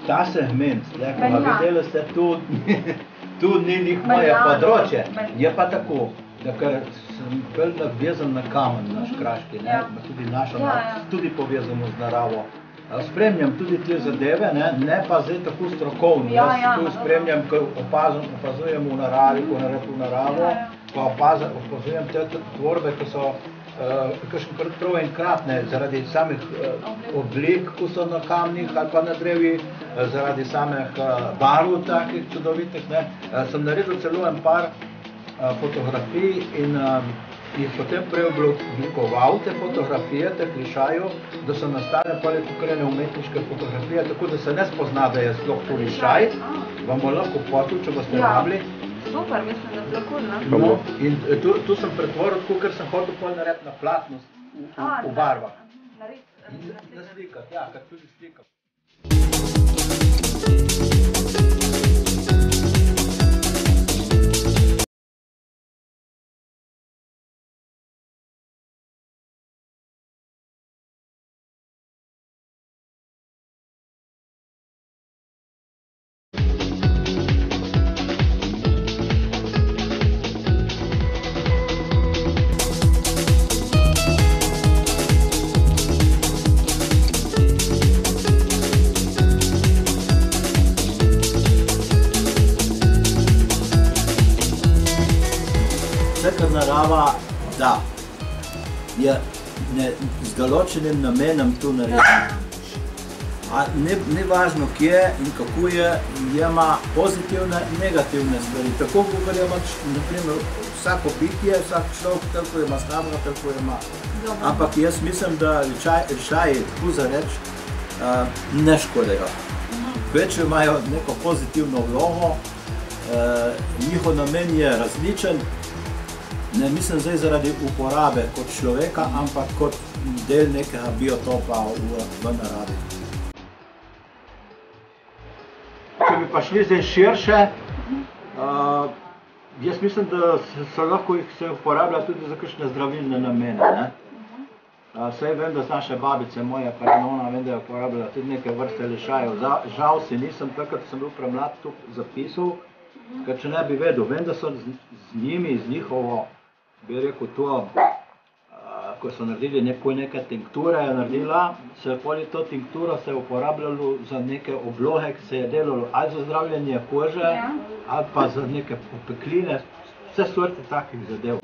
ta segment, ko ga videli ste, tu ni njih moje področje. Je pa tako, da ker sem bolj navezan na kamen, naš kraški, tudi našo, tudi povezano z naravo. Spremljam tudi te zadeve, ne pa zdaj tako strokovno. Jaz tu spremljam, ko opazujem v naravi, ko naredim v naravo, ko opazujem te tvorbe, ko so kakšenkrat prav enkratne, zaradi samih oblik, ko so na kamnih ali pa na drevji, zaradi samih barv takih čudovitih. Sem naredil celo en par fotografij in jih potem preoblikoval te fotografije, te lišajev, da so nastale pokrene umetniške fotografije, tako da se ne spozna, da je sploh to lišaj. Vam bo lahko potil, če boste rabili. Super, mislim, da je tako, ne? In tu sem pretvoril tako, ker sem hotel pol narediti na platno v barvah. Na slikah, ja, kar tudi slikam. Kar narava da, je z določenim namenom tu narediti. Ni važno, kje in kako je, ima pozitivne in negativne stvari. Tako, kot ima, naprimer, vsako bitje, vsak človek, toliko ima slabega, toliko ima. Ampak jaz mislim, da lišaji, tako za reč, ne škodejo. Več imajo neko pozitivno vlogo, njihov namen je različen. Ne mislim zdaj zaradi uporabe kot človeka, ampak kot del nekega biotopa v naravi. Če bi pa šli zdaj širše, jaz mislim, da se lahko se uporablja tudi za kakšne zdravilne namene. Saj vem, da z naše babice, moja Paranona, vem, da je uporabljala tudi neke vrste lišajev. Žal si nisem takrat, sem bil premlad, tu zapisal, ker če ne bi vedel, vem, da so z njimi, z njihovo, bi rekel to, ko so naredili neke tinkture, poleg to tinkturo se je uporabljalo za neke obloge, ki se je delalo ali za zdravljenje kože, ali pa za neke opekline, vse sorte takih zadev.